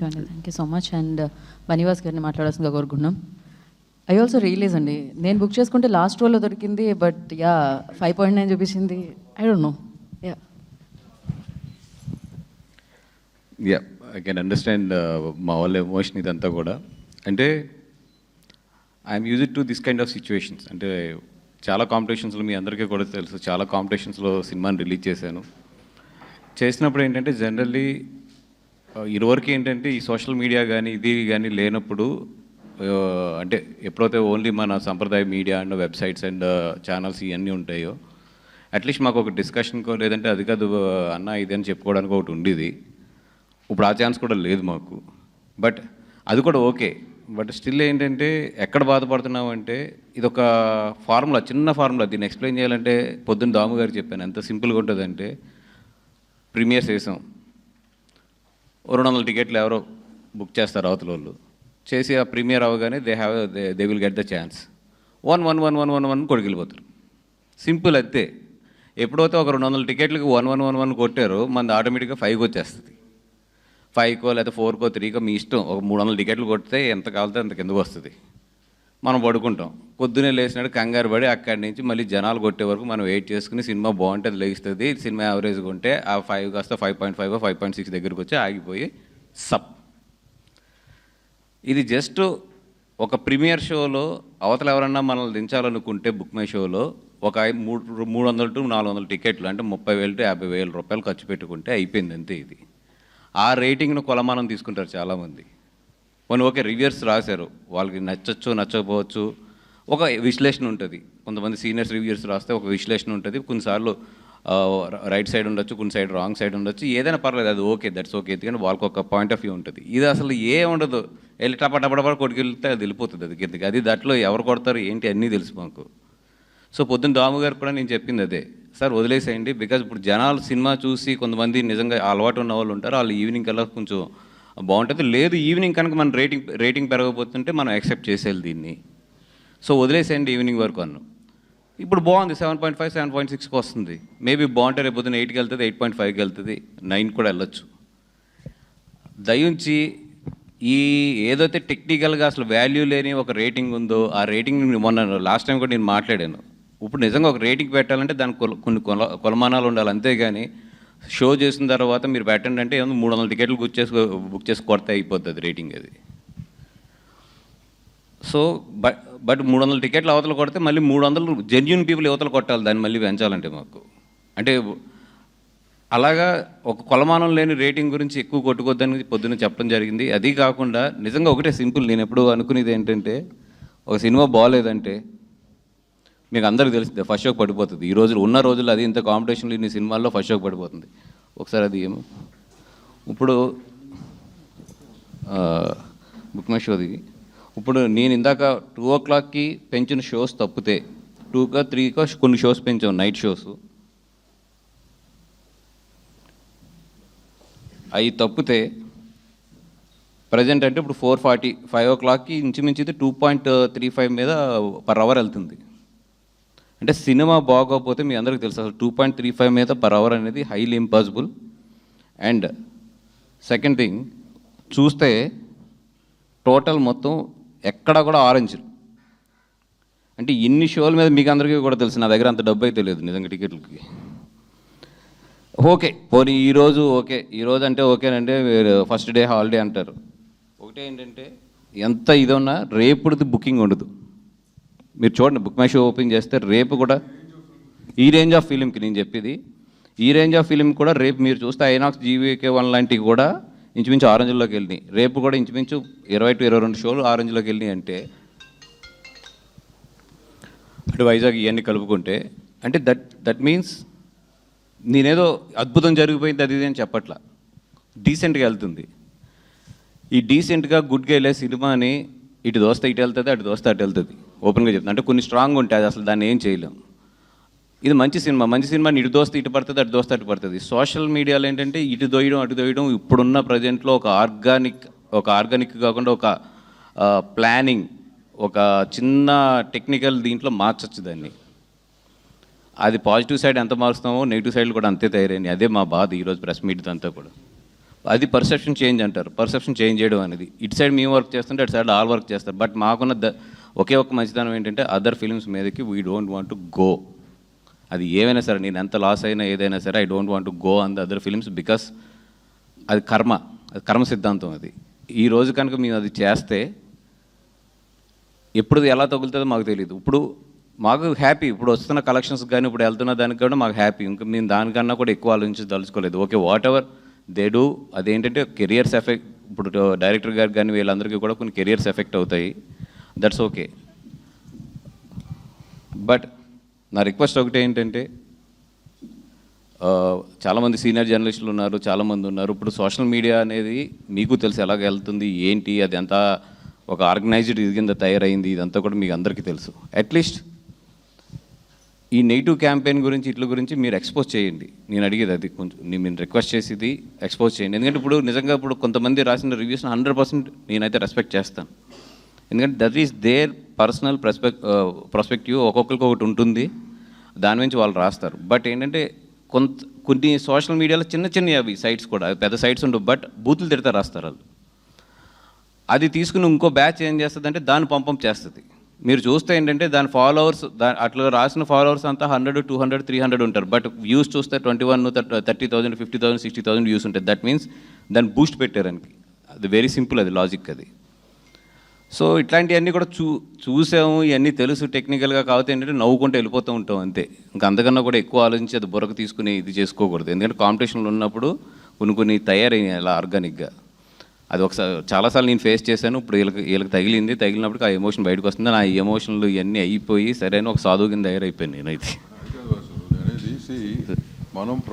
Thank you so much. And Bunny Vas గారిని మాట్లాడాల్సిందిగా కోరుకుంటున్నాం. ఐ ఆల్సో రియలైజ్ అండి, నేను బుక్ చేసుకుంటే లాస్ట్ రోలో దొరికింది, బట్ 5.9 చూపించింది. I don't know. I can understand మా వాళ్ళ ఎమోషన్ ఇదంతా కూడా. అంటే I'm used to this kind of situations. అంటే చాలా కాంపిటీషన్స్లో మీ అందరికీ కూడా తెలుసు, చాలా కాంపిటీషన్స్లో సినిమాని రిలీజ్ చేశాను. చేసినప్పుడు ఏంటంటే జనరల్లీ ఇదివరకు ఏంటంటే ఈ సోషల్ మీడియా కానీ ఇది కానీ లేనప్పుడు, అంటే ఎప్పుడైతే ఓన్లీ మన సంప్రదాయ media and websites and channels ఇవన్నీ ఉంటాయో, అట్లీస్ట్ మాకు ఒక డిస్కషన్కో లేదంటే అది కాదు అన్న ఇది అని చెప్పుకోవడానికి ఒకటి ఉండేది. ఇప్పుడు ఆ ఛాన్స్ కూడా లేదు మాకు. బట్ అది కూడా ఓకే. బట్ స్టిల్ ఏంటంటే ఎక్కడ బాధపడుతున్నామంటే ఇది ఒక ఫార్ములా, చిన్న ఫార్ములా. దీన్ని ఎక్స్ప్లెయిన్ చేయాలంటే పొద్దున్న దాము గారికి చెప్పాను, ఎంత సింపుల్గా ఉంటుందంటే, ప్రీమియర్స్ వేసాం, 200 టికెట్లు ఎవరో బుక్ చేస్తారు అవతల వాళ్ళు. చేసి ఆ ప్రీమియర్ అవ్వగానే they will get the chance. 1 కొడుకెళ్ళిపోతారు. సింపుల్ అంతే. ఎప్పుడైతే ఒక 200 టికెట్లకి 1 కొట్టారో మనది ఆటోమేటిక్గా 5 వచ్చేస్తుంది. 5కో లేదా 4కో 3కో మీ ఇష్టం. ఒక 300 టికెట్లు కొడితే ఎంత కావాలితే అంత కిందకు వస్తుంది. మనం పడుకుంటాం. పొద్దున్నే లేచినాడు కంగారు పడి అక్కడి నుంచి మళ్ళీ జనాలు కొట్టే వరకు మనం వెయిట్ చేసుకుని సినిమా బాగుంటే అది లేస్తుంది. సినిమా యావరేజ్గా ఉంటే ఆ 5 కాస్త 5.5 5.6 దగ్గరికి వచ్చి ఆగిపోయి సప్. ఇది జస్ట్ ఒక ప్రీమియర్ షోలో అవతల ఎవరన్నా మనల్ని దించాలనుకుంటే బుక్ మై షోలో ఒక 300 to 400 టికెట్లు అంటే 30,000 to 50,000 రూపాయలు ఖర్చు పెట్టుకుంటే అయిపోయింది అంతే. ఇది ఆ రేటింగ్ను కొలమానం తీసుకుంటారు చాలామంది. కొన్ని ఓకే రివ్యూర్స్ రాశారు, వాళ్ళకి నచ్చచ్చు నచ్చకపోవచ్చు, ఒక విశ్లేషణ ఉంటుంది. కొంతమంది సీనియర్స్ రివ్యూర్స్ రాస్తే ఒక విశ్లేషణ ఉంటుంది. కొన్నిసార్లు రైట్ సైడ్ ఉండొచ్చు, కొన్ని సైడ్ రాంగ్ సైడ్ ఉండొచ్చు, ఏదైనా పర్లేదు, అది ఓకే, దట్స్ ఓకే. ఎందుకంటే వాళ్ళకి ఒక పాయింట్ ఆఫ్ వ్యూ ఉంటుంది. ఇది అసలు ఉండదు, వెళ్ళి టపటపడపడ కొట్టుకెళ్తే అది వెళ్ళిపోతుంది అది కిందకి. అది దాంట్లో ఎవరు కొడతారు ఏంటి అన్నీ తెలుసు మాకు. సో పొద్దున్న దాము గారు కూడా నేను చెప్పింది అదే, సార్ వదిలేసేయండి. బికాజ్ ఇప్పుడు జనాలు సినిమా చూసి కొంతమంది నిజంగా అలవాటు ఉన్న వాళ్ళు ఉంటారు, వాళ్ళు ఈవినింగ్ కల్లా కొంచెం బాగుంటుంది. లేదు ఈవినింగ్ కనుక మన రేటింగ్ పెరగబోతుంటే మనం యాక్సెప్ట్ చేసేయాలి దీన్ని. సో వదిలేసేయండి ఈవినింగ్ వరకు అన్నాం. ఇప్పుడు బాగుంది, 7.5 7.6కి వస్తుంది. మేబీ బాగుంటే రేపు పొద్దున్న 8కి వెళ్తుంది, 8.5కి వెళ్తుంది, 9 కూడా వెళ్ళొచ్చు. దయించి ఈ ఏదైతే టెక్నికల్గా అసలు వాల్యూ లేని ఒక రేటింగ్ ఉందో ఆ రేటింగ్ మొన్న లాస్ట్ టైం కూడా నేను మాట్లాడాను. ఇప్పుడు నిజంగా ఒక రేటింగ్ పెట్టాలంటే దానికి కొన్ని కొలమానాలు ఉండాలి. అంతేగాని షో చేసిన తర్వాత మీరు పెట్టండి అంటే ఏమో 300 టికెట్లు బుక్ చేసి కొడితే అయిపోతుంది రేటింగ్ అది. సో బట్ 300 టికెట్లు అవతల కొడితే మళ్ళీ 300 జెన్యూన్ పీపుల్ యువతలు కొట్టాలి దాన్ని మళ్ళీ పెంచాలంటే మాకు. అంటే అలాగా ఒక కొలమానం లేని రేటింగ్ గురించి ఎక్కువ కొట్టుకోద్దని పొద్దున్న చెప్పడం జరిగింది. అది కాకుండా నిజంగా ఒకటే సింపుల్, నేను ఎప్పుడు అనుకునేది ఏంటంటే, ఒక సినిమా బాగోలేదంటే మీకు అందరికీ తెలిసిందే ఫస్ట్ షోకి పడిపోతుంది. ఈ రోజులు ఉన్న రోజుల్లో అది ఇంత కాంపిటీషన్లు ఇన్ని సినిమాల్లో ఫస్ట్ షోకి పడిపోతుంది. ఒకసారి అది ఏమో ఇప్పుడు బుక్ మై షోది ఇప్పుడు నేను ఇందాక 2 o'clockకి పెంచిన షోస్ తప్పితే 2కో 3కో కొన్ని షోస్ పెంచాం, నైట్ షోస్. అవి తప్పితే ప్రజెంట్ అంటే ఇప్పుడు 4:40 5 o'clockకి ఇంచుమించి 2.35 మీద per hour వెళ్తుంది. అంటే సినిమా బాగోకపోతే మీ అందరికీ తెలుసు అసలు 2.35 మీద per hour అనేది highly impossible. And second thing చూస్తే టోటల్ మొత్తం ఎక్కడ కూడా ఆరెంజ్. అంటే ఇన్ని షోల మీద మీకు అందరికీ కూడా తెలుసు, నా దగ్గర అంత డబ్బు అయితే లేదు నిజంగా టికెట్లకి. ఓకే పోనీ ఈరోజు ఓకే, ఈరోజు అంటే ఓకేనంటే ఫస్ట్ డే హాలిడే అంటారు. ఒకటే ఏంటంటే ఎంత ఇది ఉన్నా రేపుది బుకింగ్ ఉండదు. మీరు చూడండి బుక్ మై షో ఓపెన్ చేస్తే రేపు కూడా ఈ రేంజ్ ఆఫ్ ఫిలింకి నేను చెప్పేది, ఈ రేంజ్ ఆఫ్ ఫిలిం కూడా రేపు మీరు చూస్తే ఐనాక్స్ GVK1 లాంటివి కూడా ఇంచుమించు ఆరెంజ్లోకి వెళ్ళినాయి. రేపు కూడా ఇంచుమించు 20 to 22 షోలు ఆరెంజ్లోకి వెళ్ళినాయి. అంటే అటు వైజాగ్ ఇవన్నీ కలుపుకుంటే అంటే దట్ మీన్స్ నేనేదో అద్భుతం జరిగిపోయింది అది ఇది అని చెప్పట్లా, డీసెంట్గా వెళ్తుంది. ఈ డీసెంట్గా గుడ్గా వెళ్ళే సినిమాని ఇటు దోస్తే ఇటు వెళ్తుంది, అటు దోస్తే అటు వెళ్తుంది. ఓపెన్గా చెప్తుంది. అంటే కొన్ని స్ట్రాంగ్ ఉంటాయి, అది అసలు దాన్ని ఏం చేయలేం. ఇది మంచి సినిమాని ఇటు దోస్తే ఇటు పడుతుంది, అటు దోస్తే అటు పడుతుంది. సోషల్ మీడియాలో ఏంటంటే ఇటు దోయడం అటు దోయడం. ఇప్పుడున్న ప్రజెంట్లో ఒక ఆర్గానిక్ కాకుండా ఒక ప్లానింగ్, ఒక చిన్న టెక్నికల్ దీంట్లో మార్చచ్చు దాన్ని. అది పాజిటివ్ సైడ్ ఎంత మారుస్తామో నెగిటివ్ సైడ్లు కూడా అంతే తయారైనాయి. అదే మా బాధ ఈరోజు ప్రెస్ మీట్ అంతా కూడా. అది పర్సెప్షన్ చేంజ్ అంటారు. పర్సెప్షన్ చేంజ్ చేయడం అనేది ఇటు సైడ్ మేము వర్క్ చేస్తుంటే అటు సైడ్ ఆల్ వర్క్ చేస్తారు. బట్ మాకున్న ఒకే ఒక్క మంచిదనం ఏంటంటే అదర్ ఫిల్మ్స్ మీదకి we don't want to go. అది ఏమైనా సరే, నేను ఎంత లాస్ అయినా ఏదైనా సరే, I don't want to go on the other films because అది కర్మ సిద్ధాంతం. అది ఈ రోజు కనుక మేము అది చేస్తే ఎప్పుడు ఎలా తగులుతుందో మాకు తెలియదు. ఇప్పుడు మాకు హ్యాపీ, ఇప్పుడు వస్తున్న కలెక్షన్స్ కానీ ఇప్పుడు వెళ్తున్న దానికి కూడా మాకు హ్యాపీ. ఇంకా మేము దానికన్నా కూడా ఎక్కువ ఆలోచించదలుచుకోలేదు. Okay, whatever they do, అదేంటంటే కెరియర్స్ ఎఫెక్ట్, ఇప్పుడు డైరెక్టర్ గారికి కానీ వీళ్ళందరికీ కూడా కొన్ని కెరియర్స్ ఎఫెక్ట్ అవుతాయి. That's okay. బట్ నా రిక్వెస్ట్ ఒకటి ఏంటంటే, చాలామంది సీనియర్ జర్నలిస్టులు ఉన్నారు, చాలామంది ఉన్నారు. ఇప్పుడు సోషల్ మీడియా అనేది మీకు తెలుసు ఎలాగ వెళ్తుంది ఏంటి, అది అంతా ఒక ఆర్గనైజ్డ్ ఇది కింద తయారైంది, ఇదంతా కూడా మీకు అందరికీ తెలుసు. అట్లీస్ట్ ఈ నెగిటివ్ క్యాంపెయిన్ గురించి ఇట్ల గురించి మీరు ఎక్స్పోజ్ చేయండి. నేను అడిగేది అది, కొంచెం నేను రిక్వెస్ట్ చేసేది ఎక్స్పోజ్ చేయండి. ఎందుకంటే ఇప్పుడు నిజంగా ఇప్పుడు కొంతమంది రాసిన రివ్యూస్ని 100% నేనైతే రెస్పెక్ట్ చేస్తాను. ఎందుకంటే that is there personal perspective, ఒక్కొక్కరికి ఒకటి ఉంటుంది, దాని నుంచి వాళ్ళు రాస్తారు. బట్ ఏంటంటే కొన్ని సోషల్ మీడియాలో చిన్న అవి సైట్స్ కూడా, పెద్ద సైట్స్ ఉండవు, బట్ బూతులు తిడతా రాస్తారు వాళ్ళు. అది తీసుకుని ఇంకో బ్యాచ్ ఏం చేస్తుందంటే దాన్ని పంపం చేస్తుంది. మీరు చూస్తే ఏంటంటే దాని ఫాలోవర్స్, అట్లా రాసిన ఫాలోవర్స్ అంతా 100, 200, 300 ఉంటారు. బట్ వ్యూస్ చూస్తే 21, 30,000, 50,000, 60,000 వ్యూస్ ఉంటాయి. దట్ మీన్స్ దాన్ని బూస్ట్ పెట్టారనికి. అది వెరీ సింపుల్, అది లాజిక్ అది. సో ఇట్లాంటివన్నీ కూడా చూసాము, ఇవన్నీ తెలుసు టెక్నికల్గా. కాకపోతే ఏంటంటే నవ్వుకుంటూ వెళ్ళిపోతూ ఉంటాం అంతే. ఇంకా అంతకన్నా కూడా ఎక్కువ ఆలోచించి అది బుర్రకు తీసుకుని ఇది చేసుకోకూడదు. ఎందుకంటే కాంపిటీషన్లో ఉన్నప్పుడు కొన్ని తయారయ్యాయి అలా ఆర్గానిక్గా. అది ఒకసారి చాలాసార్లు నేను ఫేస్ చేశాను. ఇప్పుడు వీళ్ళకి తగిలినప్పుడు ఆ ఎమోషన్ బయటకు వస్తుంది. నా ఎమోషన్లు ఇవన్నీ అయిపోయి సరైన ఒక సాధువు కింద తయారైపోయాను నేనైతే. మనం